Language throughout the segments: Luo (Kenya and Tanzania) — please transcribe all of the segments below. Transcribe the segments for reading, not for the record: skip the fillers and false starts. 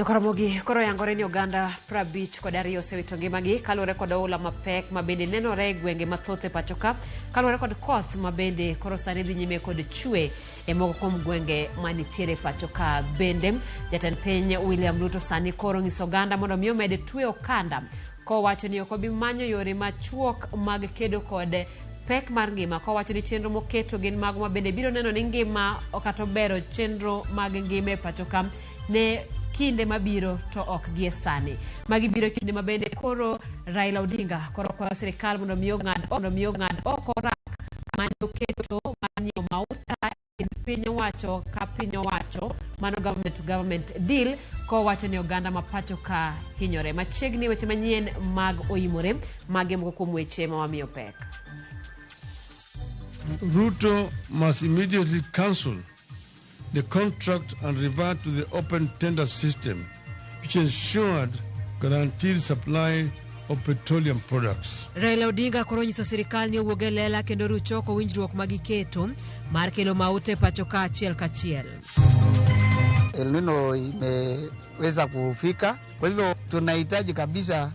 Ramogi koro yangore ni oganda 50 kod 2 osewito ngimagi kaluwore kod oula mapek mabende nenore gwenge mathoth e pacho ka kaluwore kod koth mabende koro sani dhi nyime kod chwe e moko kuom gwenge manitiere pacho ka. Bende jatend piny William Ruto sani koro ng'iso oganda mondo mi omed twe okanda kowacho ni ok obi manyo yore machuok mag kedo kod pek mar ngima, kowacho ni chenro moketo gin mago mabende biro neno ni ngima okato bero chenro mag ngima e pacho ka ne kinde mabiro to ok gie sani. Magi biro kinde mabende koro Raila Odinga koro kwayo sirikal mondo mi ong'ad oko rak manyo keto manyo mauta e piny owacho ka piny owacho mano government to government deal kowacho ni oganda ma pacho ka hinyore. Machiegni weche manyien mag OIMORE mage moko kuom weche ma wamiyo pek. Ruto must immediately cancel the contract and revert to the open tender system, which ensured guaranteed supply of petroleum products. Raila Odinga koro nyiso sirikal ni owuoge lela kendo rucho ko winjruok magiketo mar kelo maute pacho ka achiel kachiel. El Nino imeweza kufika, kwa hivyo tunahitaji kabisa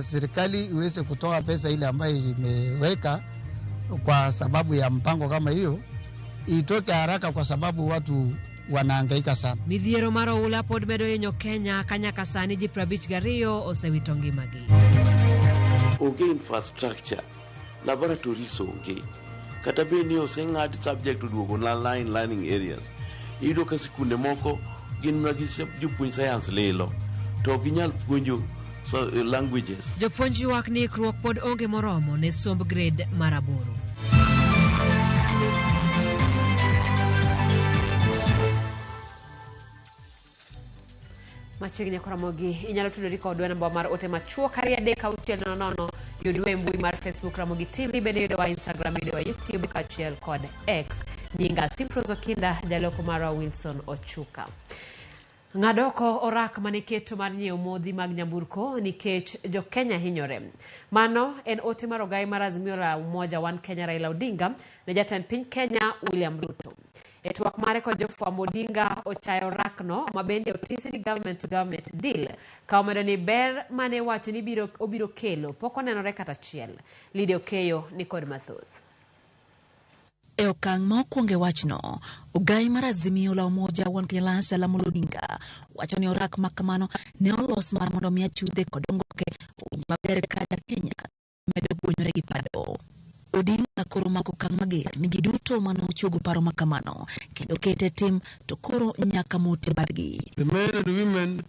serikali iweze kutoa pesa ile ambayo imeweka kwa sababu ya mpango kama hiyo itoke haraka kwa sababu watu wanahangaika sana. Midhiero mar oula pod medo hinyo Kenya kanyaka sani ji 52 osewito ngimagi. Onge infrastructure, laboratories onge. Kata beni oseng'ad subject to duogo na learning areas. Iyudo ka sikunde moko gin magi jopuonj science lilo to ginyal puonjo languages. Jopuonj ywak ni ikruok pod onge moromo ne somb grade mar 8. Machiegni Ramogi inyalo tudori kodwa namba mar ote machuok 3 yudwa e mbui mar Facebook Ramogi TV, bende yudwa Instagram, yudwa YouTube kachiel kod X. Nyinga Simfrozo Kinda, jaloko mara Wilson Ochuka. Ng'adoko orak maniketo mar nyiewo modhi mag nyamburko nikech jo Kenya hinyore. Mano en ote mar ogai mar Azimio la Umoja One Kenya Raila Odinga ne jatend piny Kenya William Ruto. E twak mare kod jofwambo Odinga ochayo rakno mabende otisi ni government to government deal ka omedo ni ber mane wacho ni obiro kelo pok onenore kata achiel. Lydia Okeyo ni kod mathoth. E okang' ma okwonge wachno, ogai mar Azimio la Umoja One Kenya Raila Odinga wacho ni orak makamano ne olos mar mondo mi achudhe kod ongoke winj maber kada Kenya medo puonjore gi pado. Odinga koro mako okang' mager ni giduto mano ochogo paro makamano kendo kete tim to koro nyaka mote badgi. The men and women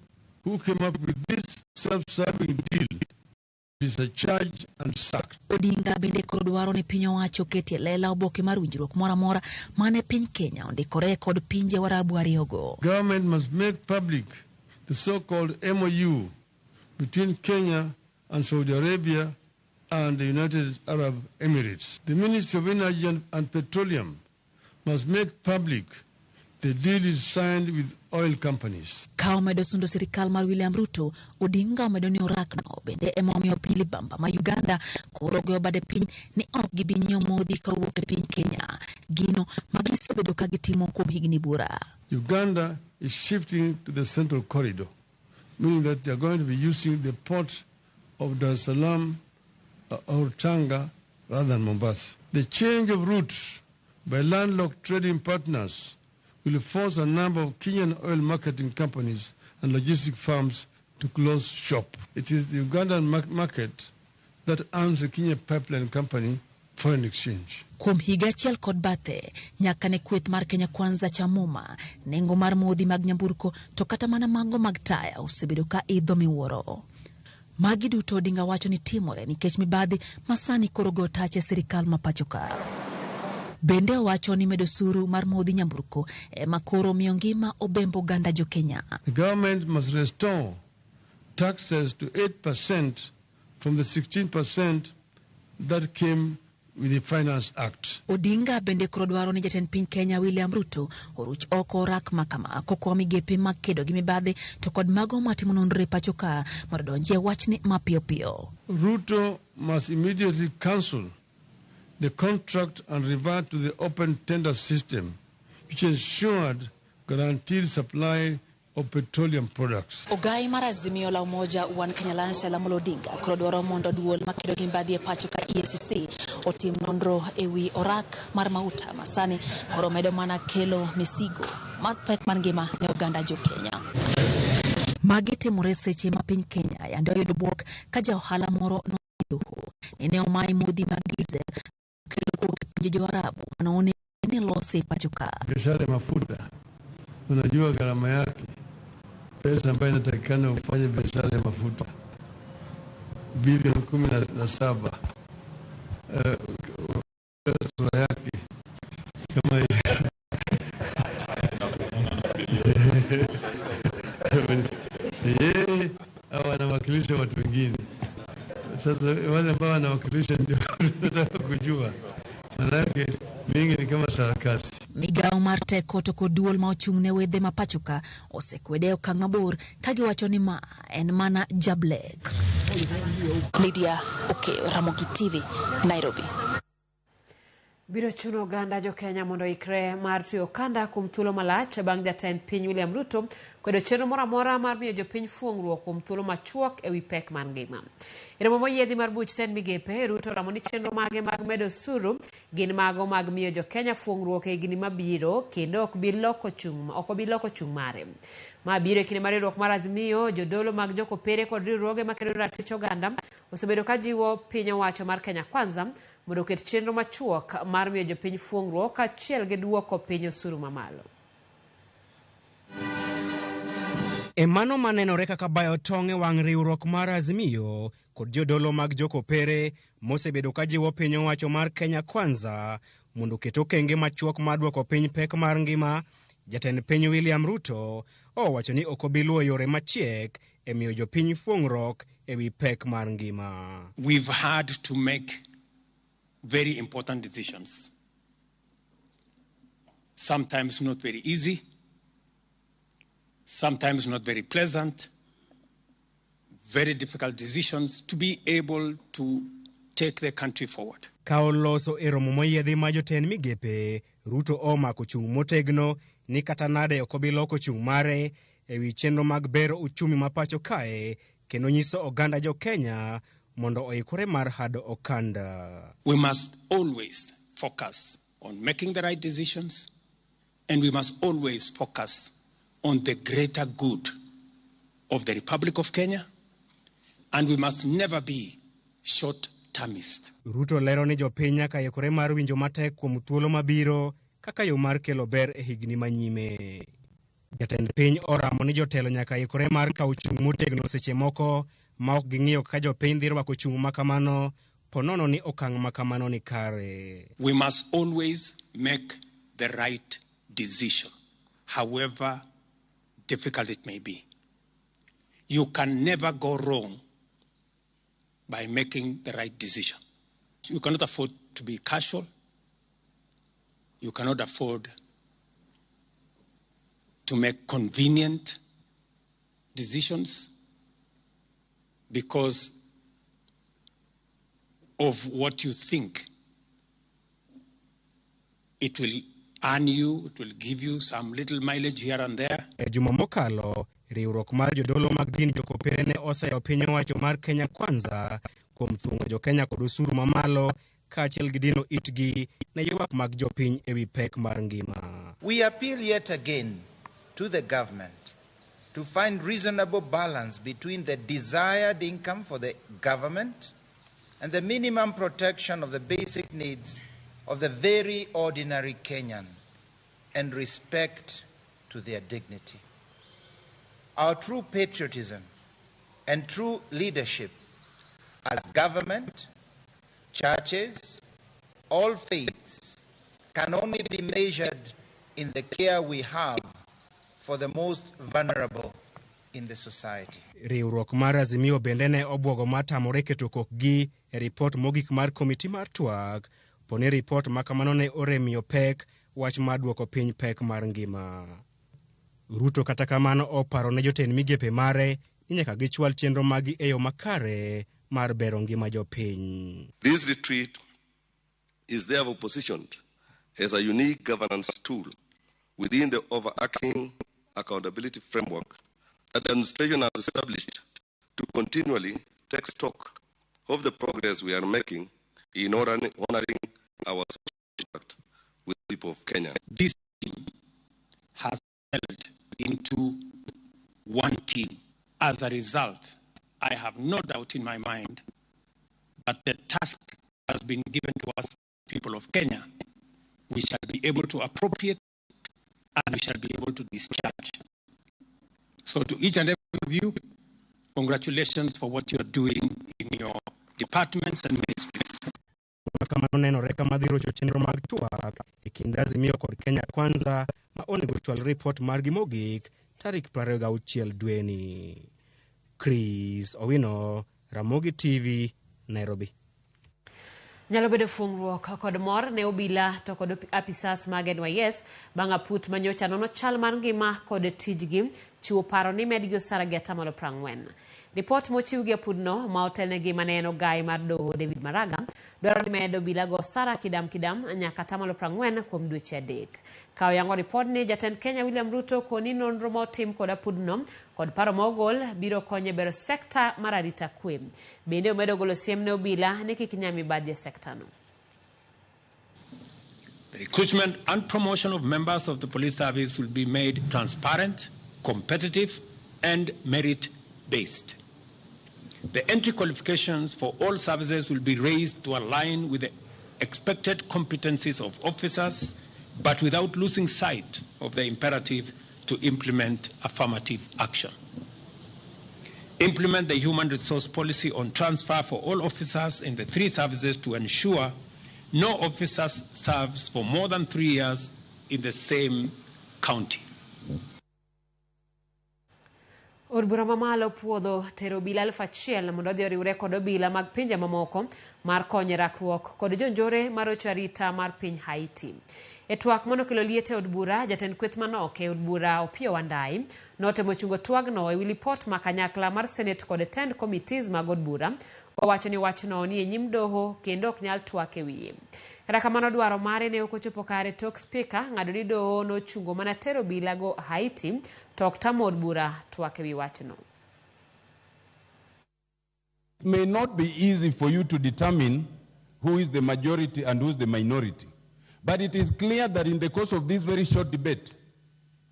who came up with this self-serving deal is a charge and sacked. Odinga bende koro dwaro ni piny owacho keti lela oboke mar winjruok moro amora mane piny Kenya ondikore kod pinje warabu ariyogo. Government must make public the so-called MOU between Kenya and Saudi Arabia and the United Arab Emirates. The Ministry of Energy and Petroleum must make public the deal is signed with oil companies. Kao medo sundo sirikal mar William Ruto, Odinga medo ni orakno bende emomiyo piny libamba ma Uganda koro goyo bade piny ni ok gibinyo modhi kawuok e piny Kenya. Gino magisebedo ka gitimo kuom higni bura. Uganda is shifting to the central corridor, meaning that they are going to be using the port of Dar es Salaam or Tanga rather than Mombasa. The change of route by landlocked trading partners will force a number of Kenyan oil marketing companies and logistic firms to close shop. It is the Ugandan market that earns the Kenya Pipeline Company foreign exchange. Kuom higa achiel kod bathe, nyaka ne kweth mar Kenya Kwanza cha Muma, nengo mar modhi mag nyamburko to kata mana mago mag taya osebedo ka idho miwuoro. Magi duto Odinga wacho ni timore nikech mibadhi masani koro go tache sirikal ma pacho ka. Bende wacho ni medo suru mar modhi nyamburko makoro miyo ngima obembo ganda jo Kenya. The government must restore taxes to 8% from the 16% that came with the Finance Act. Odinga bende koro dwaro ni jatend piny Kenya William Ruto oruch oko rak makama koko migepe makedo gi mibadhi to kod mago matimo nonro pacho ka mondo donje wachni mapiyo piyo. Ruto must immediately cancel the contract and revert to the open tender system, which ensured guaranteed supply of petroleum products. Ogai mar Azimio la Umoja wan Kenya Lansha la Molodinga koro dwaro mondo duol makedo gi mbadhi e pacho ka EACC otim nonro ewi orak mar mauta masani koro medo mana kelo misigo mar pek mar ngima ne oganda jo Kenya. Magi timore seche ma piny Kenya yande oyudo buok ka ja ohala moro nodoho ne omai modhi mag diesel kelo kuok pinje jo Arabu wanaone ni lose pacho ka. Biashara ya mafuta unajua gharama yake, pesa ambayo inatakikana ufanye biashara ya mafuta bilioni 17 sura yake kama hawa wanawakilisha watu wengine. Sasa wale ambao wanawakilisha ndio tunataka kujua, manake mingi ni kama sarakasi. Migao mar teko to kod duol ma ochung' ne wedhe ma pachoka osekwede okang' mabor ka giwacho ni ma en mana jablek. Lydia Okeyo, Ramogi TV, Nairobi. Biro chuno oganda jo Kenya mondo ikre mar tuyo kanda kuom thuolo malach bang' jatend piny William Ruto kwedo chenro moro amora mar miyo jopiny fuong'ruok kuom thuolo machuok ewi pek mar ngima. E romo moyiedhi mar buch tend migepe, Ruto ramo ni chenro mage mag medo osuru gin mago mag miyo jo Kenya fuong'ruok e higni mabiro kendo ok bi loko chung' mare. Ma biro e kinde mar riwruok mar Azimio, jodolo mag jokopere kod riwruoge makedo ratich oganda osebedo ka jiwo piny owacho mar Kenya Kwanza mondo oket chenro machuok mar miyo jopiny fuong'ruok kaachiel gi duoko piny osuru mamalo. E mano manenore kaka bayo tong' e wang' riwruok mar Azimio kod jodolo mag jokopere mosebedo ka jiwo piny owacho mar Kenya Kwanza mondo oket okenge machuok mar duoko piny pek mar ngima, jatend piny William Ruto owacho ni ok obi luwo yore machiek e miyo jopiny fuong'ruok ewi pek mar ngima. We've had to make very important decisions. Sometimes not very easy, sometimes not very pleasant, very difficult decisions to be able to take the country forward. Ka oloso e romo moyiedhi ma jotend migepe, Ruto omako chung' motegno ni kata nade ok obi loko chung' mare ewi chenro mag bero uchumi ma pacho kae, kendo nyiso oganda jo Kenya mondo oikore mar hado okanda. We must always focus on making the right decisions, and we must always focus on the greater good of the Republic of Kenya, and we must never be short-termist. Ruto lero ni jopiny nyaka ikore mar winjo matek kuom thuolo mabiro kaka yo mar kelo ber e higni manyime. Jatend piny oramo ni jotelo nyaka ikore mar kawo chung' motegno seche moko ma ok ging'iyo kaka jopiny dhi rwako chung' makamano, ponono ni okang' makamano ni kare. We must always make the right decision, however difficult it may be. You can never go wrong by making the right decision. You cannot afford to be casual. You cannot afford to make convenient decisions because of what you think it will earn you, it will give you some little mileage here and there. E juma mokalo, riwruok mar jodolo mag din jokopere ne oseyo piny owacho mar Kenya Kwanza kuom thung'o jo Kenya kod osuru mamalo kaachiel gi dino itgi ne ywak mag jopiny ewi pek mar ngima. We appeal yet again to the government to find reasonable balance between the desired income for the government and the minimum protection of the basic needs of the very ordinary Kenyan and respect to their dignity. Our true patriotism and true leadership as government, churches, all faiths can only be measured in the care we have for the most vulnerable in the society. Riwruok mar Azimio bende ne obwogo matamore keto kokgi e ripot mogik mar komiti mar twak, poni ripot makamano ne oremiyo pek wach mar duoko piny pek mar ngima. Ruto kata kamano oparo ne jotend migepe mare ni nyaka gichwal chenro magi e yo makare mar bero ngima jopiny. This retreat is therefore positioned as a unique governance tool within the overarching accountability framework that the administration has established to continually take stock of the progress we are making in honoring our social contract with the people of Kenya. This team has held into one team. As a result, I have no doubt in my mind that the task has been given to us, people of Kenya, we shall be able to appropriate and we shall be able to discharge. So to each and every one of you, congratulations for what you're doing in your departments and ministries. Kama nenore kama dhiro chenro mag twak ikinda Azimio kod Kenya Kwanza ma onego chwal report margi mogik tarik 26 dweni. Chris Owino, Ramogi TV, Nairobi. Nyalo bedo fungruok kod mor ne obila to kod apisas mag NYS bang' aput manyocha nono chal mar ngima kod tijgi chiwo paro ni medgi osara gi 40%. Ripot mochiw gi apudno ma otelnegi maneno gai mar doho David Maraga dwaro ni medo obila go osara kidam nyaka 40% kuom dweche adek. Kao yango ripot ni jatend Kenya William Ruto koni nonro motim kod apudno kod paro mogol biro konyo bero sekta mar arita kwe. Bende omedo golo siem ne obila ni kik nyam mibadhi e sekta no. The recruitment and promotion of members of the police service will be made transparent, competitive, and merit-based. The entry qualifications for all services will be raised to align with the expected competencies of officers, but without losing sight of the imperative to implement affirmative action. Implement the human resource policy on transfer for all officers in the 3 services to ensure no officer serves for more than 3 years in the same county. Od bura mamalo puodho tero obila 1,000 mondo odhi oriwre kod obila mag pinje mamoko mar konyo rakruok kod jonjore mar rocho arita mar piny Haiti. E twak mono kelo liete od bura, jatend kweth manok e od bura Opiyo Wandayi notemo chungo twagno e wi lipot ma kanyakla mar Senate kod 10 committees mag od bura owacho ni wachno ni e nyim doho kendo ok nyal twak e wiye. Kata kamano dwaro mare ne ok ochopo kare tok speaker ng'ado ni doho nochungo mana tero obila go Haiti to ok tamo od bura twak e wi wachno. It may not be easy for you to determine who is the majority and who is the minority. But it is clear that in the course of this very short debate,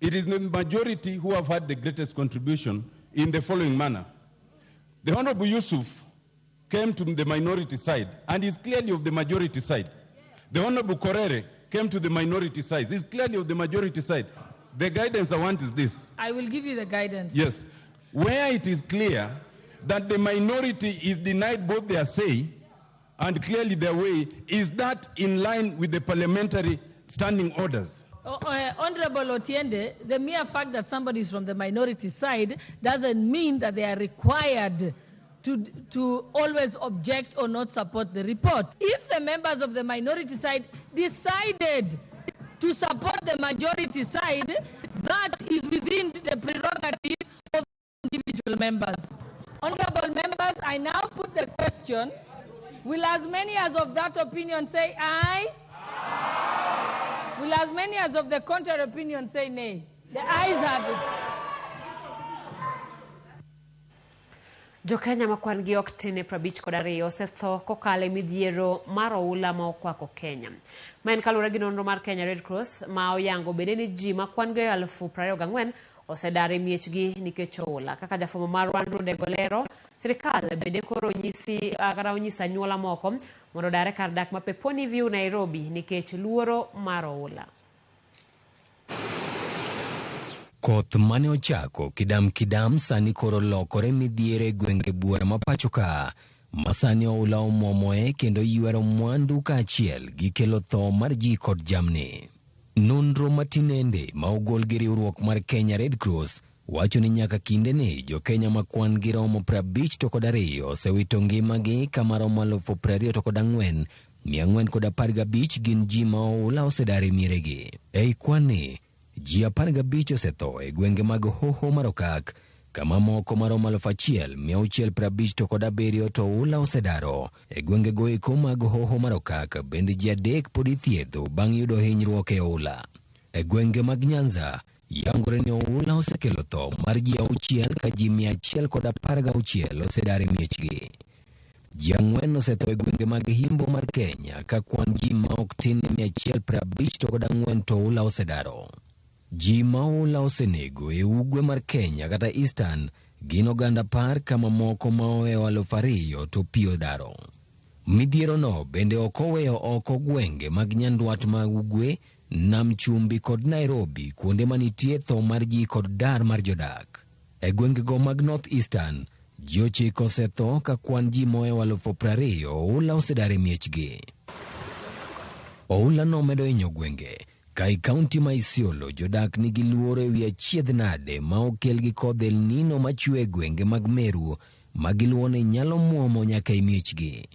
it is the majority who have had the greatest contribution in the following manner. The Honorable Yusuf came to the minority side and is clearly of the majority side. The Honorable Korere came to the minority side. Is clearly of the majority side. The guidance I want is this. I will give you the guidance. Yes. Where it is clear that the minority is denied both their say and clearly their way, is that in line with the parliamentary standing orders? Honorable Otiende, the mere fact that somebody is from the minority side doesn't mean that they are required to always object or not support the report. If the members of the minority side decided to support the majority side, that is within the prerogative of individual members. Honorable members, I now put the question, will as many as of that opinion say aye? Aye. Will as many as of the contrary opinion say nay? The ayes have it. Jo-Kenya makwan gi ok tin 52 osetho kokalo midhiero mar oula ma okwako Kenya. Ma en kaluwore gi nonro mar Kenya Red Cross ma oyango bende ni ji makwan gi 24,000 osedar e miechgi nikech oula. Kaka jafwambo mar Runde Golero, sirikal bende koro onyisa anyuola moko mondo odare kar dak ma Peponi View, Nairobi nikech luoro mar oula. Koth mane ochako kidam sani koro lokore midhiere gwenge buora mapacho ka, masani oula omomoe kendo ywero mwandu kaachiel gi kelo tho mar ji kod jamni. Nonro matinende ma ogol gi riwruok mar Kenya Red Cross wacho ni nyaka kinde ni jo-Kenya makwan gi romo 52 osewito ngimagi kama romo 24,400 415 gin ji ma oula osedar e mieregi. Ei kwani ji 15 osetho e gwenge mag Hoho Marokak, kama moko maromo 1,657 to oula osedaro. E gwenge goeko mag Hoho Marokak bende ji 3 pod ithiedho bang' yudo hinyruok e oula. E gwenge mag Nyanza yangore ni oula osekelo tho mar ji 6 ka ji 116 osedar e miechgi. Ji 4 osetho e gwenge mag himbo mar Kenya ka kwan ji ma ok tin 154 to oula osedaro. Ji ma oula osenego e ugwe mar Kenya kata Eastern gin oganda par kama moko ma oweyo 2,000 to pi odaro. Midhiero no bende ok oweyo oko gwenge mag nyandwat ma ugwe, Nam Chumbi kod Nairobi kuonde manitie tho mar ji kod dar mar jodak. E gwengego mag North Eastern, ji 9 osetho ka kwan ji moweyo 20,000 oula osedar e miechgi. Oula no medo hinyo gwenge. Ka i kaunti ma Isiolo, jodak nigi luoro e wi achiedh nade ma okel gi kodh El Nino machwe e gwenge mag Meru ma giluwo ni nyalo muomo nyaka e miechgi.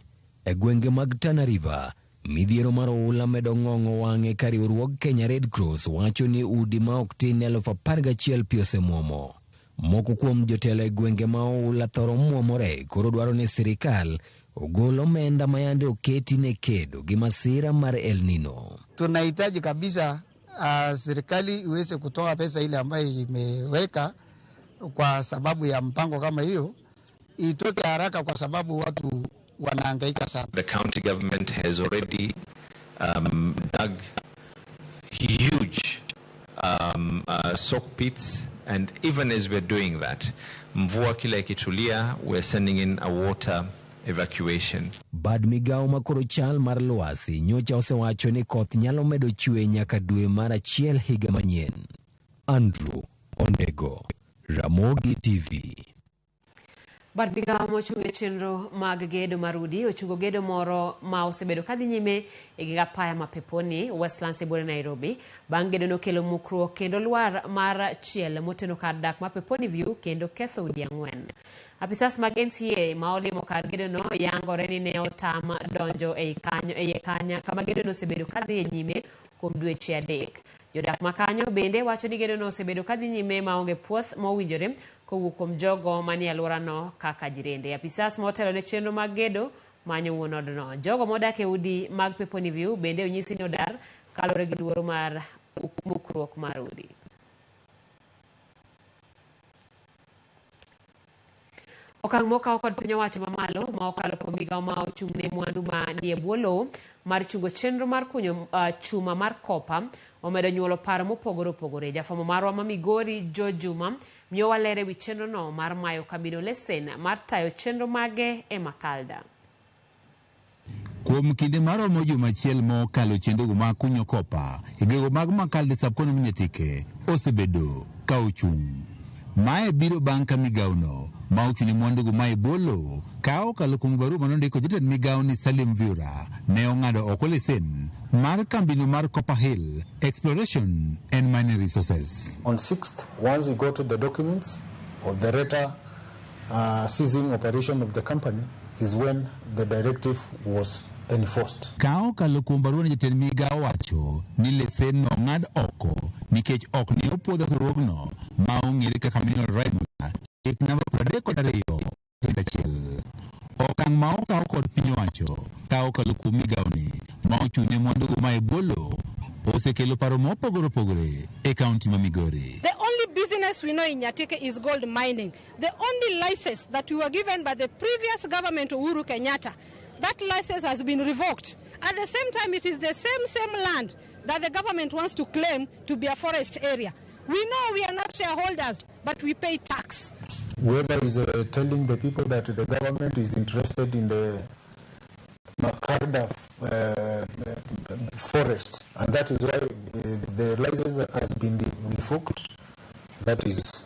E gwenge mag Tana River, midhiero mar oula medo ng'ong'o wang'e ka riwruog Kenya Red Cross wacho ni udi ma ok tin 11,000 pi osemuomo. Moko kuom jotelo e gwenge ma oula thoro muomore koro dwaro ni sirikal ogol omenda ma yande oketi ne kedo gi masira mar El Nino. Tunahitaji kabisa serikali iweze kutoa pesa ile ambayo imeweka kwa sababu ya mpango kama hiyo, itoke haraka kwa sababu watu wanahangaika sana. The county government has already dug huge soak pits, and even as we're doing that, mvua kila ikitulia, we're sending in a water evacuation. Bad migao makoro chal mar lwasi nyocha osewacho ni koth nyalo medo chwe nyaka dwe mar 1 higa manyien. Andrew Ondego, Ramogi TV. Bad migao mochunge chenro mag gedo marudi ochungo gedo moro ma osebedo kadhi nyime e giga paya mapeponi Westlands e bore Nairobi. Bang' gedo no kelo mukruok kendo lwar mar chiel moteno kar dak mapeponi view kendo ketho udi 4. Apisas mag NCA ma olimo kar gedo no yangore ni ne otam donjo e kanya kama gedo no osebedo kadhi e nyime kuom dweche 3. Jodak makanyo bende wacho ni gedo no osebedo kadhi nyime maonge puoth mowinjore kowuok kuom jogo manie alwora no kaka jirende. Apisas motelo ne chenro mag gedo manyo wuon odno. Jogo modak e udi mag Peponi View bende onyisi ni odar kalore gi luoro mar mukruok mar udi. Okang' mokaw kod piny owacho mamalo ma okalo kuom migao ma ochung'ne mwandu ma nie bwo lowo mar chungo chenro mar kunyo chuma mar kopa omedo nyuolo paro mopogore opogore. Jafwambo marwa ma Migori Jo Juma miyowa ler ewi chenro no mar mayo kabino lesen mar tayo chenro mage e Makalda. Kuom kinde maromo juma achiel mokalo chenrogo mag kunyo kopa e gwenge mag Makalda sab-koni Mnyatike osebedo ka ochung'. Mae biro bang' ka migaono ma ochung'ne mwandugo ma e bwo lowo ka okalo kuom barua manondiko jatend migao ni Salim Viura ne ong'ado oko lesen mar kambino mar Copper Hill Exploration and Mining Resources. On 6th, once we got the documents of the RETA seizing operation of the company, is when the directive was enforced. Ka okalo kuom barua ni jatend migao wacho ni lesen no ng'ad oko nikech ok ne opuodho riwruogno ma ong'ere kaka Mineral Rights chik namba 32 okang' ma okaw kod piny owacho ka okalo kuom migaoni ma ochung'ne mwandugo ma e bwo lowo osekelo paro mopogore opogore e kaunti ma Migori. The only business we know in Nyatike is gold mining. The only license that we were given by the previous government Uhuru Kenyatta, that license has been revoked. At the same time, it is the same land that the government wants to claim to be a forest area. We know we are not shareholders, but we pay tax. Whoever is telling the people that the government is interested in the Makalda forest, and that is why the license has been revoked, that is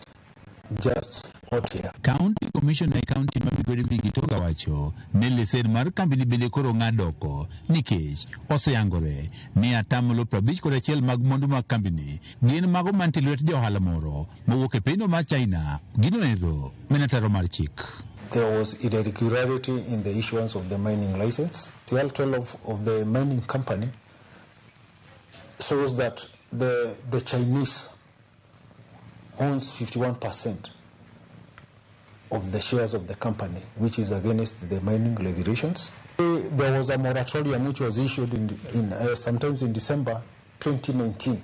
just out here. County Commissioner County ma Migori Gitoga wacho ne lesen mar kambini bende koro ng'adoko nikech oseyangore ni atamlo 51 mag mwandu mag kambini gin mago mantie lwet johala moro mowuok e pinyno mar China. Gino ero menataro mar chik. There was irregularity in the issuance of the mining license. The title of the mining company shows that the Chinese owns 51% of the shares of the company, which is against the mining regulations. There was a moratorium which was issued sometimes in December 2019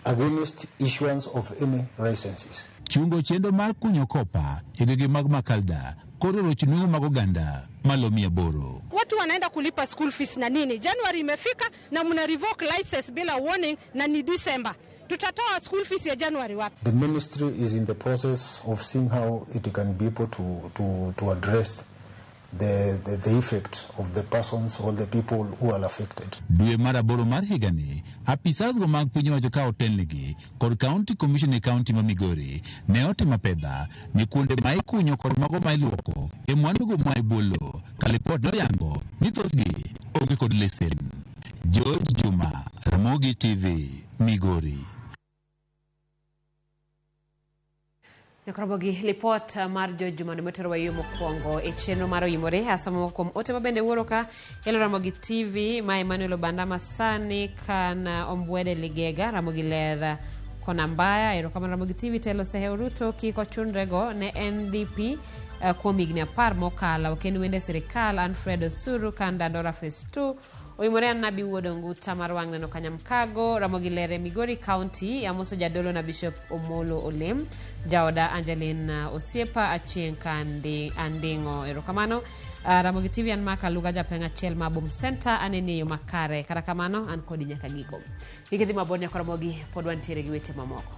against issuance of any licenses. Chungo chendo mar kunyo kopa egege mag Makalda koro rochunungu magoganda malomia boro. Watu wanaenda kulipa school fees na nini? January imefika na muna revoke license bila warning na ni December. Tutatoa school fees ya January wapi? The ministry is in the process of seeing how it can be able to address the effect of the persons or the people who are affected. Due mara boro mar higani, apisas go mag pinyo wajoka otelnigi, kod county commission e county ma Migori, ne otimo pedha, ni kuonde ma ikunyo kod mago ma iluoko, e mwandu go ma ibolo, kalipot noyango, ni thothgi, onge kod lesen. George Juma, Ramogi TV, Migori. Ramogi lipot mar George Juma ne motero wayo mokwongo e chenro mar OIMORE asamo kuom ote mabende wuoro ka yelo Ramogi TV ma Emmanuel Obanda masani kana ombwede ligega Ramogi ler kona mbaya erokamano Ramogi TV telo Sehe Ruto kiko chunrego ne NDP kuom higni 10 mokalo kendo wende sirikal Alfredo Suru kanda Dora Phase 2 OIMORE nabi wuodo nguta mar wang' neno Kanyamkago Ramogi lere Migori County amoso jadolo na Bishop Omolo Olem jaoda Angeline Osiepa Achieng kandi Andingo erokamano Ramogi TV an maka luga japenga chel mabum center anene yo makare karakamano an kodi nyaka giko ikidhi maboni kwa Ramogi pod wantiere gi weche mamoko.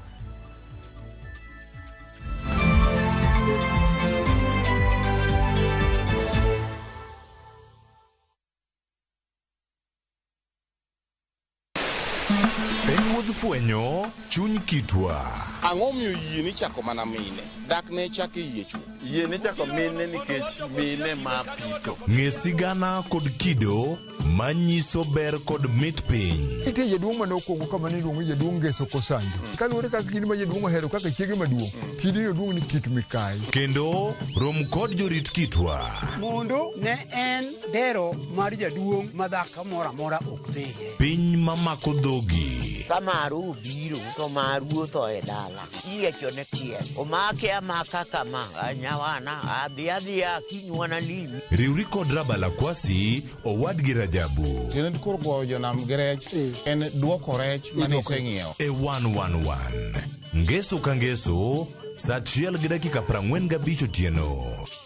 Fuenyo chuny kitwa ang'o miyo yie ni chako mana mine dak ne chake yie chu yie ni chako mine nikech mine ma pito ng'e sigana kod kido manyiso ber kod mit piny ite jaduong' mane okwongo kama ne iluongo jaduong' Ngeso Kosanjo kaluwore kaka kidi ma jaduong' ohero kaka chiege maduong' kidi jaduong' ni Kit Mikai kendo rom kod jorit kitwa mondo ne en dero mar jaduong' madhako moro amora ok dhie piny mamako dhogi kamaru biro to maru to e dala iecho ne tie omake amaka kama anyawana adhiadhia kinywana limi riwri kod Rabala Kwasi owadgi Rajabu tiend kurgo jonam grech en duoko rech mane iseng'iewo e 111 Ngeso ka Ngeso saa 1:45 otieno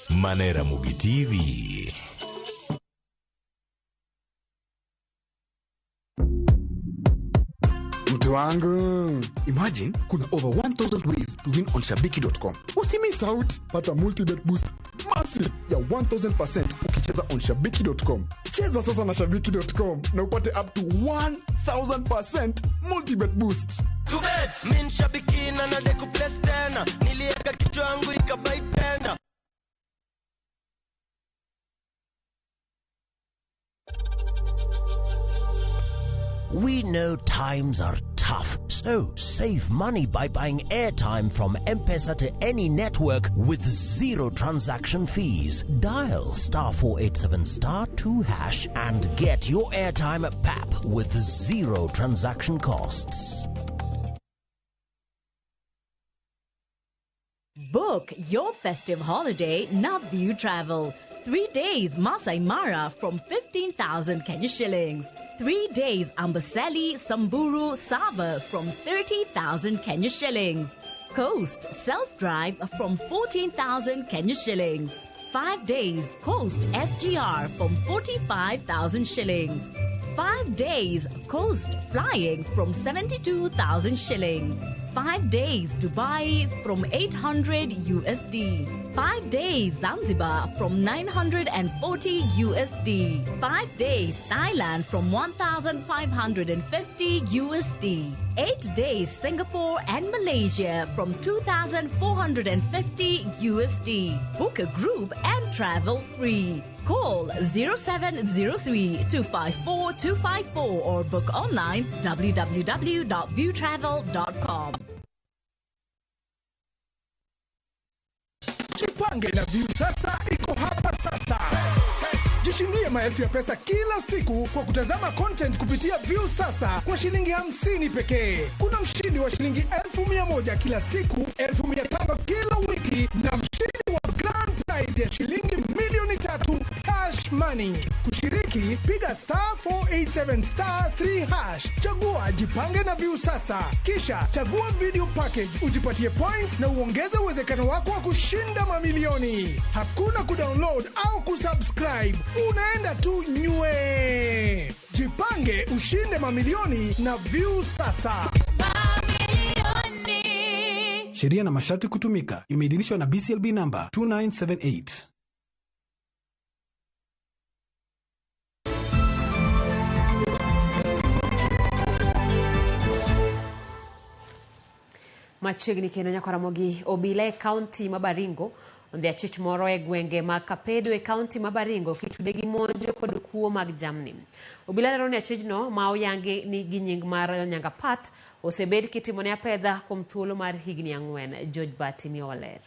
mane Ramogi TV. Mtu wangu, imagine kuna over 1000 ways to win on shabiki.com. Usimiss out, pata multi-bet boost massive ya 1000% ukicheza on shabiki.com. Cheza sasa na shabiki.com na upate up to 1000% multi-bet boost. Two bets, min shabiki na nadeku place tena, nilieka kichwa yangu ikabai tena. We know times are tough, so save money by buying airtime from M-Pesa to any network with zero transaction fees. Dial *487*2# and get your airtime PAP with zero transaction costs. Book your festive holiday Navview Travel. 3 days Masai Mara from 15,000 Kenya shillings. 3 days Amboseli, Samburu, Saba from 30,000 Kenya shillings. Coast Self-Drive from 14,000 Kenya shillings. 5 days Coast SGR from 45,000 shillings. 5 days Coast Flying from 72,000 shillings. 5 days Dubai from 800 USD. 5 days Zanzibar from 940 USD. 5 days Thailand from 1,550 USD. 8 days Singapore and Malaysia from 2,450 USD. Book a group and travel free. Call 0703-254-254 or book online www.viewtravel.com. Jipange na View sasa iko hapa sasa. Jishindie maelfu ya pesa kila siku kwa kutazama content kupitia View sasa kwa shilingi 50 pekee. Kuna mshindi wa shilingi 1,100 kila siku, 1,500 kila wiki na mshindi wa grand prize ya shilingi milioni 3 cash money. Kushiriki hiki, piga *487*3#. Chagua jipange na View sasa. Kisha chagua video package, ujipatie points na uongeze uwezekano wako wa kushinda mamilioni. Hakuna kudownload au kusubscribe. Unaenda tu nywe. Jipange ushinde mamilioni na View sasa. Sheria na masharti kutumika. Imeidhinishwa na BCLB namba 2978. Machiegni kendo nyaka Ramogi obila e kaunti ma Baringo ondhi achich moro e gwenge mag Kapedo e kaunti ma Baringo kitude gi monjo kod kuo mag jamni. Obila lero ni achijno ma oyangi ni gi nying mar Nyangapat osebed kitimone apedha kuom thuolo mar higni 4. George Bati miwaler.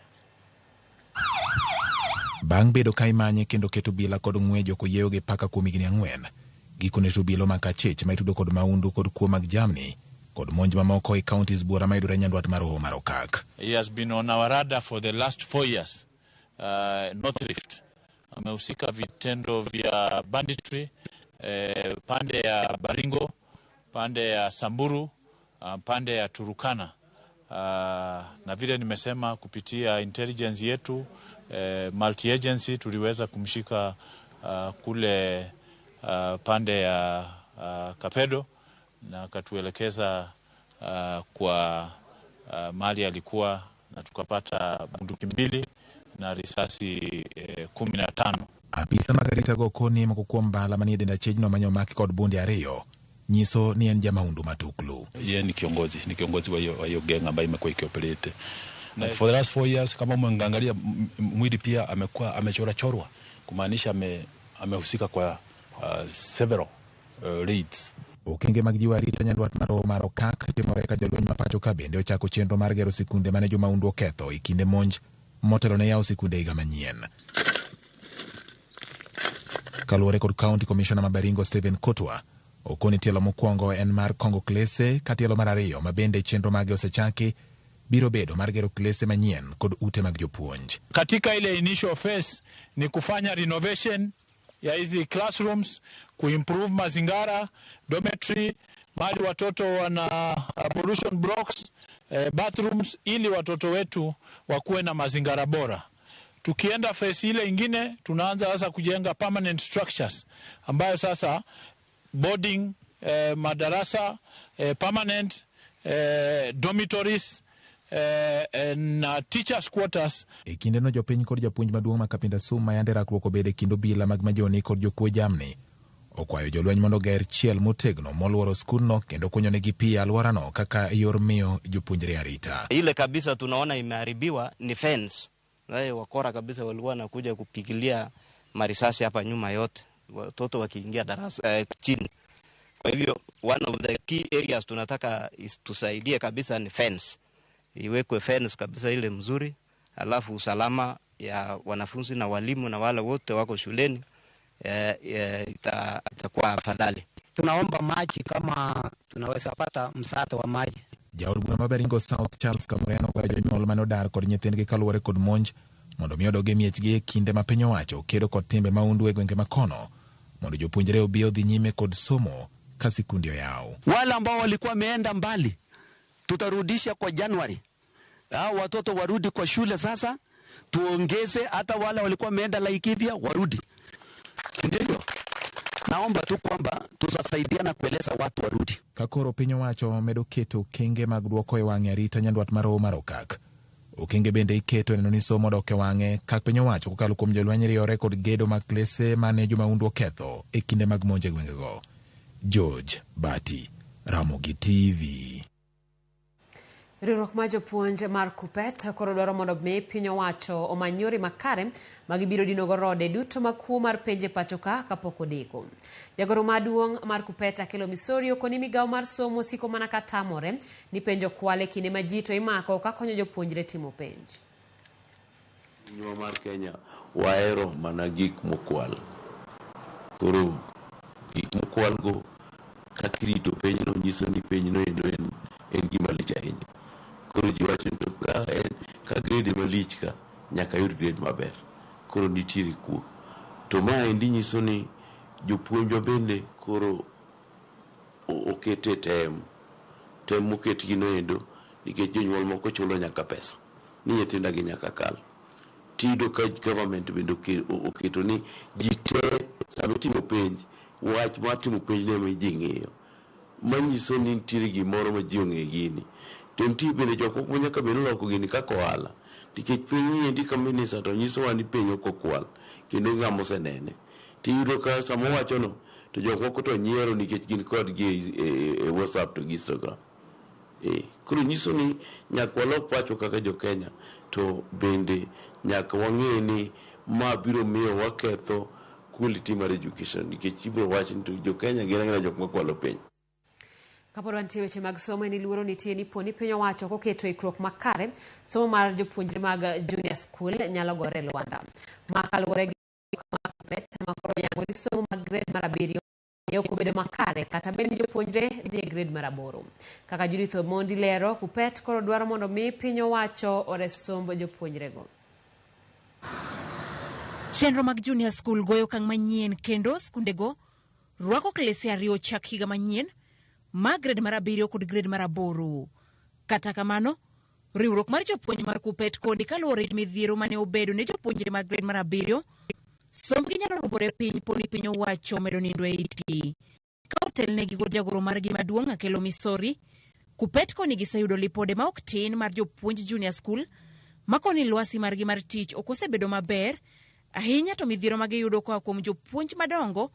Bang' bedo ka imanye kendo keto obila kod ng'wejo koyieyo gi paka kuom higni 4, gikone to obila maka chich ma itudo kod maundu kod kuo mag jamni kod monj mamoko e counties buora ma yudore nyandwat mar Hoho mar Okak. He has been on our radar for the last 4 years. North Rift amehusika vitendo vya banditry pande ya Baringo, pande ya Samburu, pande ya Turukana, na vile nimesema kupitia intelligence yetu multi agency tuliweza kumshika kule pande ya Kapedo na katuelekeza kwa mali alikuwa, na tukapata bunduki 2 na risasi 15. Apisa Margarita Gokoni makukuwa mbala manie denda chejno manyo maki kod bundi ariyo nyiso ni en jamaundu matuklu. Yeye ni kiongozi wa hiyo gang ambayo imekuwa ikioperate. For the last 4 years kama mwangalia mwili pia amekuwa amechorwa kumaanisha amehusika kwa several raids. Okenge mag jiwa rito nyandwat mar Hoho mar Okak timore ka jolweny mapacho ka bende ochako chenro mar gero sikunde mane jomaundu oketho e kinde monj motelo ne yawo sikunde higa manyien. Kaluwore kod County Commissioner ma Baringo Stephen Kotwa, okoni tielo mokwongo en mar kongo klese ka tielo mar ariyo ma bende chenro mage osechaki biro bedo mar gero klese manyien kod ute mag jopuonj. Katika ile initial phase ni kufanya renovation ya hizi classrooms, kuimprove mazingara, dormitory, mahali watoto wana pollution blocks, bathrooms, ili watoto wetu wakuwe na mazingara bora. Tukienda phase ile ingine tunaanza sasa kujenga permanent structures ambayo sasa boarding, madarasa, permanent dormitories, na teachers quarters. E kinde no jopiny kod japuonj maduong' ma Kapinda Suma yande rakruok obede kind obila mag majoni kod jokuo jamni okwayo jolweny mondo ger chiel motegno moluoro skulno kendo kunyo negi pi alworano kaka yor miyo jopuonjre arita. Ile kabisa tunaona imeharibiwa ni fence. Wakora kabisa walikuwa nakuja kupigilia marisasi hapa nyuma yote watoto wakiingia darasa chini. Kwa hivyo one of the key areas tunataka tusaidie kabisa ni fence. Iwekwe fence kabisa ile mzuri, alafu usalama ya wanafunzi na walimu na wale wote wako shuleni itakuwa afadhali. Tunaomba maji kama tunaweza pata msaada wa maji. Jaod bura ma Baringo South Charles Kamureno kwa jonyuol manodar kod nyithindgi kaluwore kod monj mondo mi odoge miechgi e kinde ma piny owacho kedo kod timbe maundu e gwenge makono mondo jopuonjre obi odhi nyime kod somo ka sikunde oyaw. Wale ambao walikuwa wameenda mbali tutarudisha kwa Januari. Watoto warudi kwa shule sasa, tuongeze hata wale walikuwa wameenda Laikipia warudi. Ndio. Naomba tu kwamba tusaidiane kueleza watu warudi. Kakoro piny owacho medo keto kenge mag duoko e wang'e arita nyandwat mar Hoho mar Okak. Okenge bende iketo neno ni somo dok e wang'e kak piny owacho kokalo kuom jolweny riwore kod gedo mag klese mane jomaundu oketho e kinde mag monj e gwengego. George Bati, Ramogi TV. Riwruok ma jopuonj mar Kupet koro dwaro mondo mi piny owacho omany yore makare magibiro dinogo rode duto mag kuo mar penje pachoka kapok odeko. Jagoro maduong' mar Kupet Akelo Misori okoni migawo mar somo siko mana katamore ni penjo kwale kinde ma ji to imako ka konyo jopuonjre timo penj. Nywa mar Kenya waero mana gik mokwal. Koro gik mokwal go kakirito penyno nyiso ni penyno en gima lich ahinya. Koro ji wacho to ka grade malich ka nyaka yud grade maber. Koro nitiere kuo. To ma endi nyiso ni jopuonjo bende koro okete tem moket gino endo nikech jonyuol moko chulo nyaka pesa ni nyithinda gi nyaka kal. Tido ka government bende oketo ni ji te sama timo penj, wach mar timo penj ne ma ji ng'iyo, manyiso ni nitiere gimoro ma ji ong'e gini. To nitie bende jok moko nyaka bende loko gini kaka ohala, nikech penj endi ka minisa to nyisowa ni penj ok okwal kendo ng'ama osenene. Tiyudo ka sama wacho no to jok moko to nyiero nikech gin kodgi e WhatsApp to gi Instagram. Koro nyiso ni nyaka walok pacho kaka jo Kenya, to bende nyaka wang'e ni ma biro miyo waketho quality mar education, nikech ibiro wach ni to jo Kenya gin ang'ina jok makwalo piny. Kapod wantie weche mag somo, ni luoro nitie ni poni piny owacho koketo ikruok makare, somo mar jopuonjre mag junior school nyalo gore lwanda. Makalure gi makoro yango ni somo mag grade mar 7 ok obedo makare kata bed ni jopuonjre dhi e grade mar 8. Kaka Judith Omondi lero, Kupet koro dwaro mondo mi piny owacho ores somb jopuonjrego. Chenro mag junior school goyo kang manyien kendo skundego rwako klese 2 chak higa manyien ma grade mar 7 kod grade mar 8. Kata kamano, riwruok mar jopuonj mar Kupet koni kaluwore gi midhiero mane obedo ne jopuonjre mag grade mar 7, sombgi nyalo rubore piny poni piny owacho medo nindo e itgi. Ka otelnegi kod jagoro margi maduong' Akelo Misori, Kupet koni giseyudo lipode ma ok tin mar jopuonj junior school makoni lwasi margi mar tich ok osebedo maber, ahinya to midhiero ma giyudo koa kuom jopuonj madongo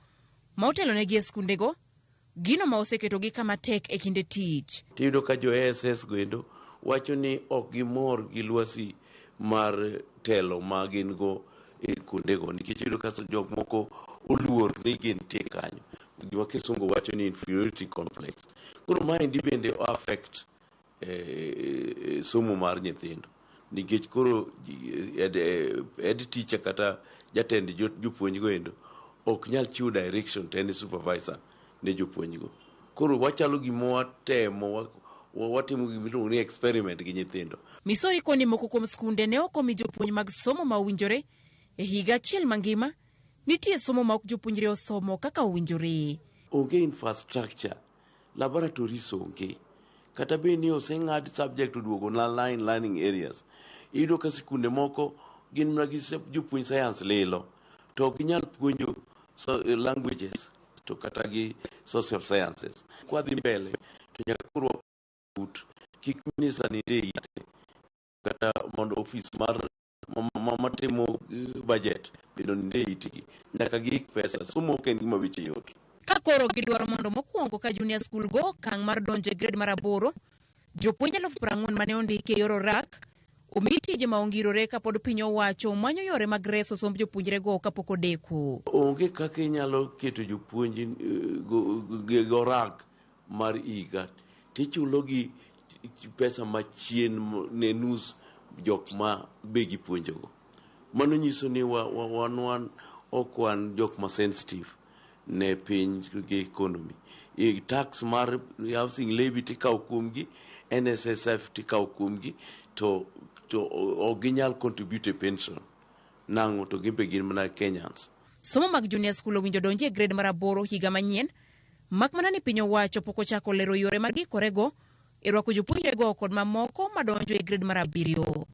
ma otelonegi e skundego, gino ma oseketogi kama tek e kinde tich. Tiyudo ka jo ASS goendo wacho ni ok gimor gi lwasi mar telo ma gin go e kundego, nikech iyudo ka jok moko oluor ni gin tie kanyo, gima kisungu wacho ni inferiority complex. Koro maendi bende o affect somo mar nyithindo, nikech koro head teacher kata jatend jopuonj goendo ok nyal chiwo direction to any supervisor ne jopuonj go. Koro wachalo gima watimo gimiluongo ni experiment gi nyithindo. Misori koni moko kuom skunde ne ok omi jopuonj mag somo ma owinjore e higa achiel mangima, nitie somo ma ok jopuonjre osomo kaka owinjore. Onge infrastructure, laboratories onge, kata be ni oseng'ad subject oduogo na line learning areas. Iyudo ka sikunde moko gin mana gi jopuonj science lilo, to ok ginyal puonjo languages to kata gi social sciences. Kwa dhi mbele to nyaka kuro kik minisa ni de ite kata mondo office mar matimo budget bendo ni de itigi nyaka gi pesa somo ken gima wiche yot. Ka koro gidwaro mondo mokwongo ka junior school go kang mar donje grade mar 8, jopuonj 40,000 mane ondiki e yor orak omi tije ma ongirore kapod piny owacho manyo yore mag reso somb jopuonjre go kapok odeko. Onge kaka inyalo keto jopuonj gorak mar higa tichulo gi pesa machien ne nus jok ma be gipuonjogo. Mano nyiso ni wan okwan jok ma sensitive ne piny gi economy. Tax mar housing levy tikaw kuomgi, NSSF tikaw kuomgi, to ok ginyal contribute pension nang'o to gimbe gin mana Kenyans. Somo mag junior school owinjo donje grade mar 8 higa manyien, mak mana ni piny owacho pok ochako lero yore mag gikorego e rwako jopuonjrego kod mamoko madonjo e grade mar 7.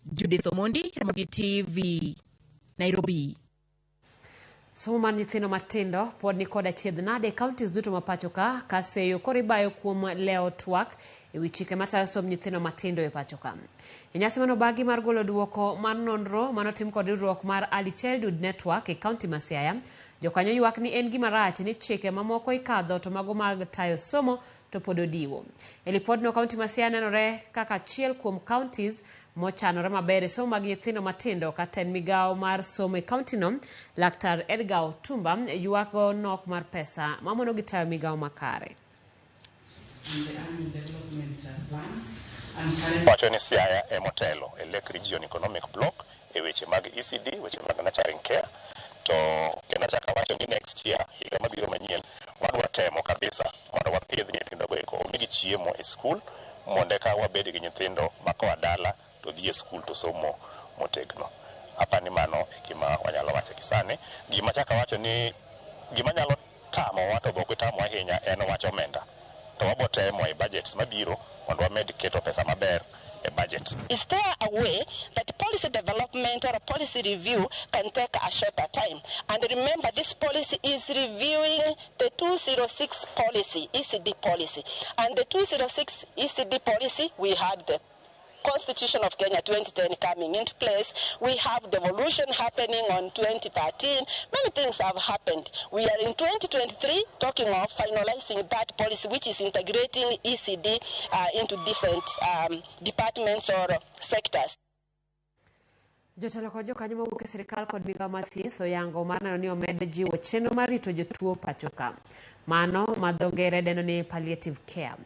Judith Omondi, Ramogi TV, Nairobi. Somo mar nyithindo matindo pod ni kod achiedh nade counties duto mapacho ka seyo koro ibayo kuom leo twak e wi chike matayo somb nyithindo matindo e pacho ka. E nyasi manobagi mar golo duoko mar nonro manotim kod riwruok mar Early Childhood Network e kaunti ma Siaya, jokanyo ywak ni en gima rach ni chike mamoko ikadho to mago mag tayo somo to pod odiwo. E lipodno kaunti ma Siaya nenore kaka achiel kuom counties mochanore maber e somo mag nyithindo matindo, kata en migawo mar somo e kaunti no Laktar Edgar Otumba ywak nok mar pesa mamono gi tayo migawo makare. Wacho ni Siaya e motelo e Lake Region Economic Block e weche mag ECD, weche mag nurturing care, to kendo chaka wacho ni next year higa mabiro manyien wadwa temo kabisa mondo wapidh nyithindo go eko omigi chiemo e skul mondo ka wabed gi nyithindo makoa dala to dhi e skul to somo motegno. Apani mano e gima wanyalo wacho kisani. Gima chaka wacho ni Gima nyalo tamo wato boko tamo ahinya en wacho omenda. To wabo temo e budgets mabiro mondo wamed keto pesa maber e budget. Is there a way that policy development or a policy review can take a shorter time? And remember, this policy is reviewing the 206 policy, ECD policy. And the 206 ECD policy, we had the Constitution of Kenya 2010 coming into place. We have devolution happening on 2013. Many things have happened. We are in 2023 talking of finalizing that policy, which is integrating ECD into different departments or sectors. Jotelo kod jokanyo mawuok e sirikal kod migawo mar thieth oyango mar ni omed jiwo chenro mar rito jotuo pachoka. Mano ma dho ngere dendo ni palliative care.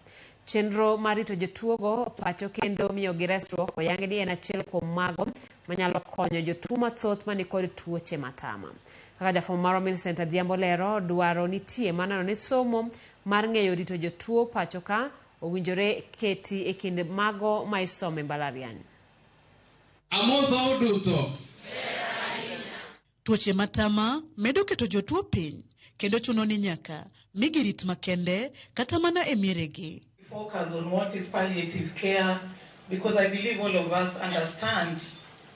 Chenro mar rito jotuogo pacho kendo miyo gi resruok oyangi ni en achiel kuom mago manyalo konyo jotuo mathoth mani kod tuoche matama. Kaka jafwambo mar Millicent Adhiambo lero, dwaro nitie maneno ni somo mar ng'eyo rito jotuo pachoka owinjore keti e kind mago ma isomo e mbalariany. Amoso duto. Tuoche matama medo keto jotuo piny kendo chuno ni nyaka migi rit makende kata mana e mieregi. Focus on what is palliative care because I believe all of us understand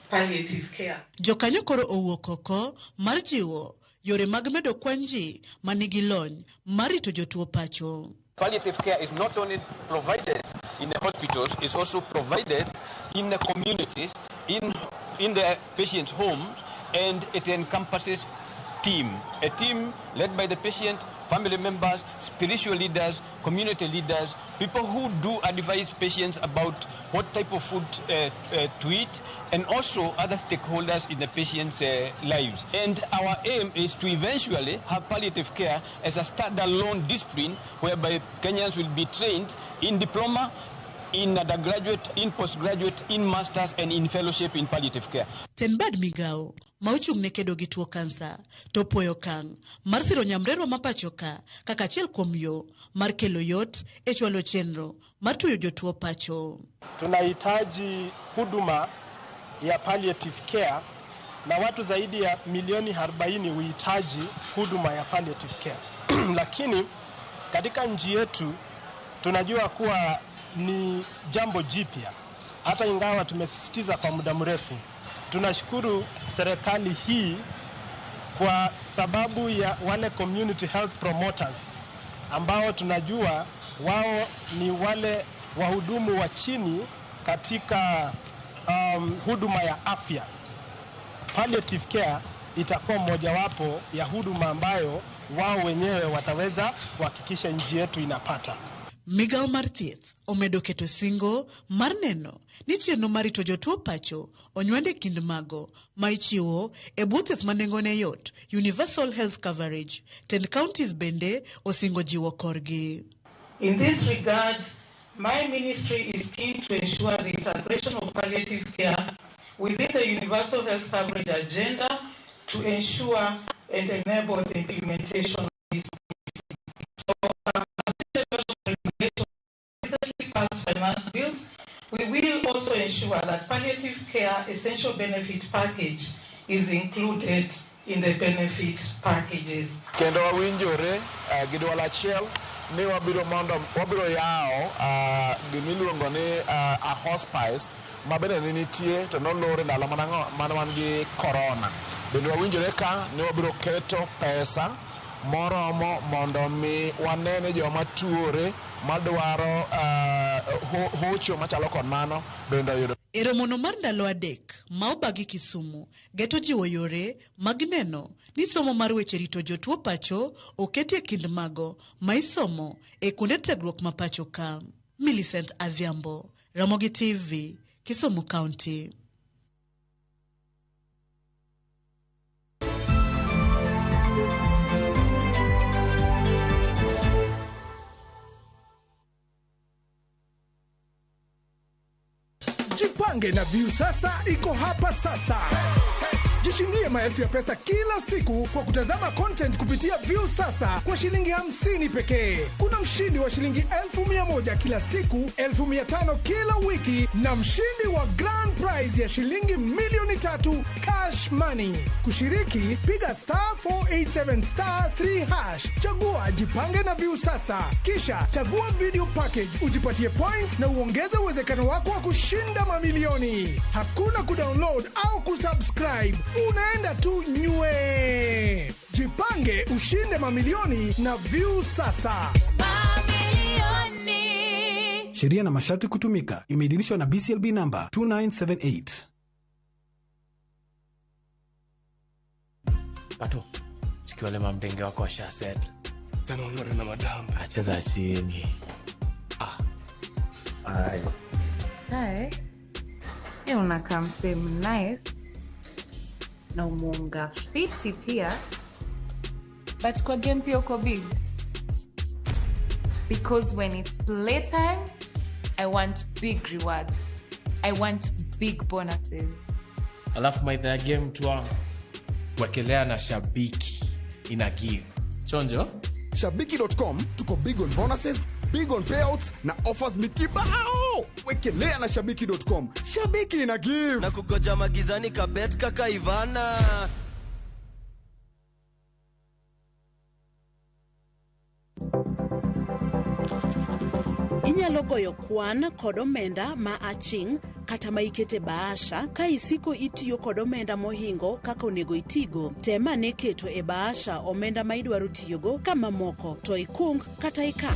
palliative care. Jokanyo koro owuok oko mar jiwo yore mag medo kwan ji manigi lony mar rito jotuo pacho. Palliative care is not only provided in the hospitals, it's also provided in the communities, in the patient's homes, and it encompasses a team led by the patient, family members, spiritual leaders, community leaders, people who do advise patients about what type of food to eat, and also other stakeholders in the patient's lives. And our aim is to eventually have palliative care as a standalone discipline whereby Kenyans will be trained in diploma, in undergraduate, in postgraduate, in masters, and in fellowship in palliative care. Tenbad migao mauchung ne kedo gi tuo kansa to puoyo kang mar siro nyamrerwa mapachoka kaka achiel kuom yo mar kelo yot e chwalo chenro mar tuyo jotuo pacho. Tunahitaji huduma ya palliative care na watu zaidi ya milioni 40 huhitaji huduma ya palliative care. Lakini katika nchi yetu tunajua kuwa ni jambo jipya, hata ingawa tumesisitiza kwa muda mrefu. Tunashukuru serikali hii kwa sababu ya wale community health promoters ambao tunajua wao ni wale wahudumu wa chini katika huduma ya afya. Palliative care itakuwa mojawapo ya huduma ambayo wao wenyewe wataweza kuhakikisha nchi yetu inapata. Migawo mar thieth omedo keto singo mar neno ni chenro mar rito jotuo pacho onywande kind mago ma ichiwo e bwo thieth ma nengone yot, universal health coverage. Tend counties bende osingo jiwo korgi. In this regard, my ministry is keen to ensure the integration of palliative care within the universal health coverage agenda to ensure and enable the implementation of this policy. So, past finance bills, we will also ensure that palliative care essential benefit package is included in the benefit packages. Kendo wawinjore gi dwol achiel ni wabiro yao gimiluongo ni a hospice ma bende nitie to nolore ndalo mana wan gi corona. Bende wawinjore ka ni wabiro keto pesa moromo mondo mi wanene joma tuore madwaro hocho machalo kod mano bende yudo. E romono mar ndalo adek ma obagi Kisumu, geto jiwo yore mag neno ni somo mar weche rito jotuo pacho oketi e kind mago ma isomo e kuonde tiegruok ma pacho ka. Millicent Adhiambo, Ramogi TV, Kisumu County. Jipange na View sasa iko hapa sasa. Jishindie maelfu ya pesa kila siku kwa kutazama content kupitia View Sasa kwa shilingi 50 pekee. Kuna mshindi wa shilingi 1,100 kila siku, 500 kila wiki na mshindi wa grand prize ya shilingi milioni 3 cash money. Kushiriki, piga *487*3#. Chagua Jipange na View Sasa. Kisha chagua video package, ujipatie points na uongeze uwezekano wako wa kushinda mamilioni. Hakuna kudownload au kusubscribe. Unaenda tu nywe. Jipange ushinde mamilioni na View Sasa. Sheria na masharti kutumika. Imeidhinishwa na BCLB number 2978. Pato, chiki wale mamdenge wako washa settle. Tano ngore na madam. Acheza chini. Hai. Hai. Unakaa msemu nice. Na umunga fiti pia. But kwa game pia uko big. Because when it's playtime, I want big rewards. I want big bonuses. Alafu by the game tuwa wekelea na shabiki ina give. Chonjo? Shabiki.com tuko big on bonuses, big on payouts na offers mikibao. Wekelea na Shabiki.com. Shabiki ina give. Na kugoja magizani kabet kaka Ivana. Inyalo goyo kwan kod omenda ma aching' kata ma ikete baasha ka isiko itiyo kod omenda mohingo kaka onego itigo. Tema ne keto e baasha omenda ma idwaro tiyogo kama moko to ikung kata ika.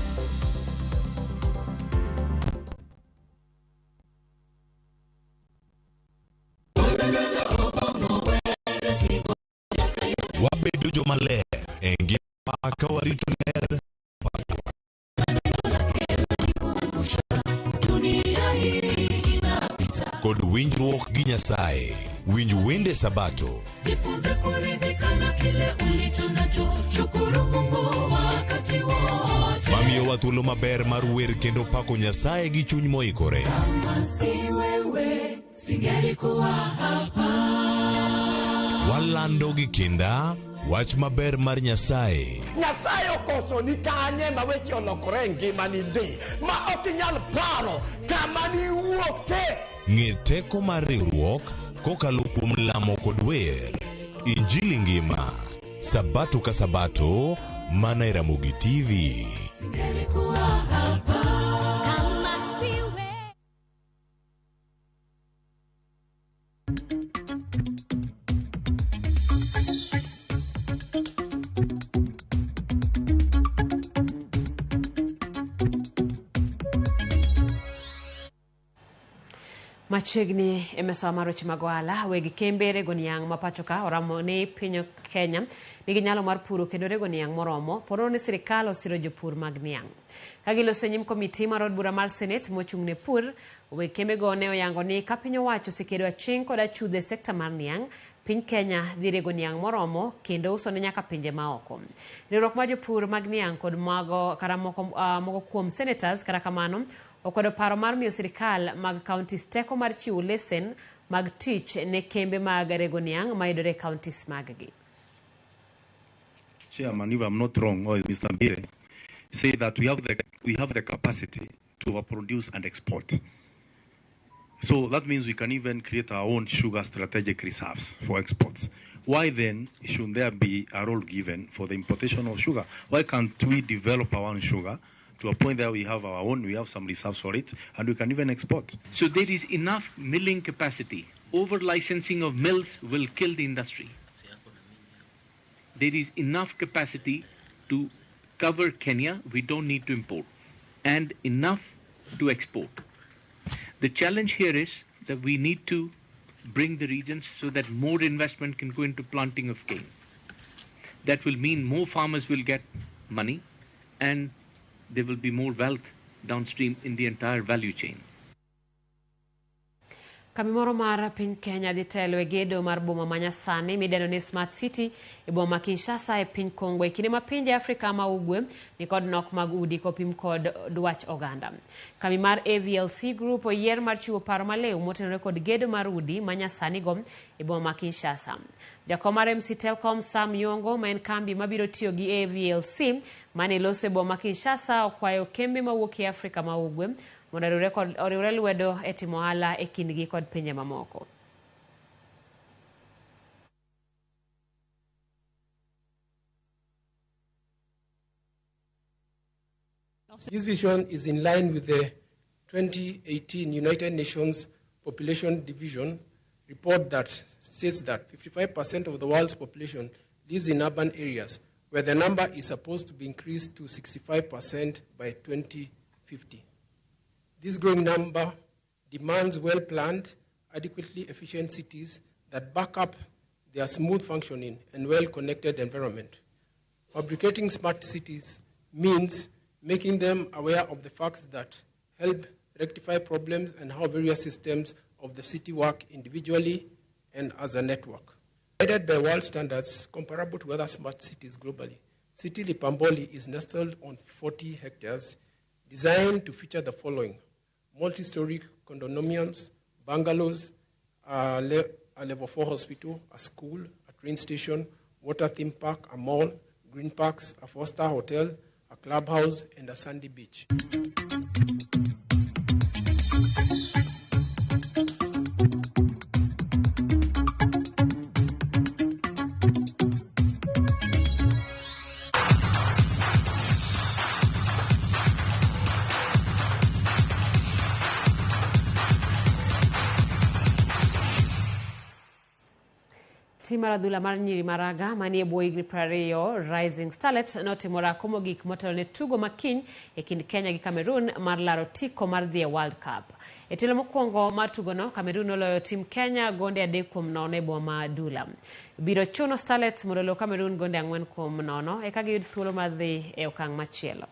Wabedo jomale engima kawarito ner kod winjruok gi Nyasaye. Winj wende Sabato. Jifunze kuridhika na kile ulicho nacho. Shukuru Mungu wakati wote. Mamiyo wa thuolo maber mar wer kendo pako Nyasaye gi chuny moikore. Kama si wewe singelikuwa hapa. Walando gi kinda wach maber mar Nyasaye. Nyasaye okoso ni kanye ma weche olokore ngima ni ndi ma okinyal paro kama ni wuoke. Ng'e teko mar riwruok kokalo kuom lamo kod wer. Injili ngima Sabato ka Sabato mana Ramogi TV. Singelikuwa hapa. Kama si wewe. Machiegni emesawa mar weche mag ohala, weg kembe rego niang' mapacho ka oramo ne piny Kenya nigi nyalo mar puro kendo rego niang' moromo, poro ni sirikal osiro jopur mag niang'. Kagiloso nyim komiti mar od bura mar Senate mochung' ne pur, weg kembe go ne oyango ni ka piny owacho osekedo aching' kod achudhe sekta mar niang', piny Kenya dhi rego niang' moromo kendo uso ne nyaka pinje maoko. Riwruok mar jopur mag niang' kod mago kara moko kuom senators kata kamano okwedo paro mar miyo sirikal mag counties teko mar chiwo lesen mag tich ne kembe mag rego niang' mayudore counties maggi. Chairman, if I'm not wrong, or Mr. Mbire, say that we have the capacity to produce and export. So that means we can even create our own sugar strategic reserves for exports. Why then should there be a role given for the importation of sugar? Why can't we develop our own sugar to a point that we have our own, we have some reserves for it, and we can even export? So there is enough milling capacity. Over licensing of mills will kill the industry. There is enough capacity to cover Kenya, we don't need to import, and enough to export. The challenge here is that we need to bring the regions so that more investment can go into planting of cane. That will mean more farmers will get money and there will be more wealth downstream in the entire value chain. Kamimoro mar piny Kenya dhi telo e gedo mar boma manyasani midendo ni Smart City e boma Kinshasa e piny Kongo e kinde ma pinje Afrika ma ugwe ni kod nok mag udi kopim kod dwach oganda. Kami mar AVLC Group oyier mar chiwo paro maliw motenore kod gedo mar udi manyasani go e boma Kinshasa. Jakom mar MC Telkom Sam Yongo ma en kambi mabiro tiyo gi AVLC mane loso e boma Kinshasa okwayo kembe mawuok e Afrika ma ugwe mondo oriwre lwedo e timo ohala e kindgi kod pinje mamoko. This vision is in line with the 2018 United Nations Population Division report that states that 55% of the world's population lives in urban areas, where the number is supposed to be increased to 65% by 2050. This growing number demands well-planned, adequately efficient cities that back up their smooth functioning and well-connected environment. Fabricating smart cities means making them aware of the facts that help rectify problems and how various systems of the city work individually and as a network. Guided by world standards comparable to other smart cities globally, City Lipamboli is nestled on 40 hectares, designed to feature the following: multi-story condominiums, bungalows, a level 4 hospital, a school, a train station, water theme park, a mall, green parks, a 4-star hotel, a clubhouse, and a sandy beach. Timar adhula mar nyiri maraga manie bwo higni 20 Rising Starlets notimora komo gik motelo ne tugo makiny e kind Kenya gi Cameroon mar laro tiko mar dhi e World Cup. E telo mokwongo mar tugono, Cameroon noloyo tim Kenya gonde 3-0 e boma adhula. Biro chuno Starlets mondo lo Cameroon gonde 4-0 eka giyud thuolo mar dhi e okang' machielo.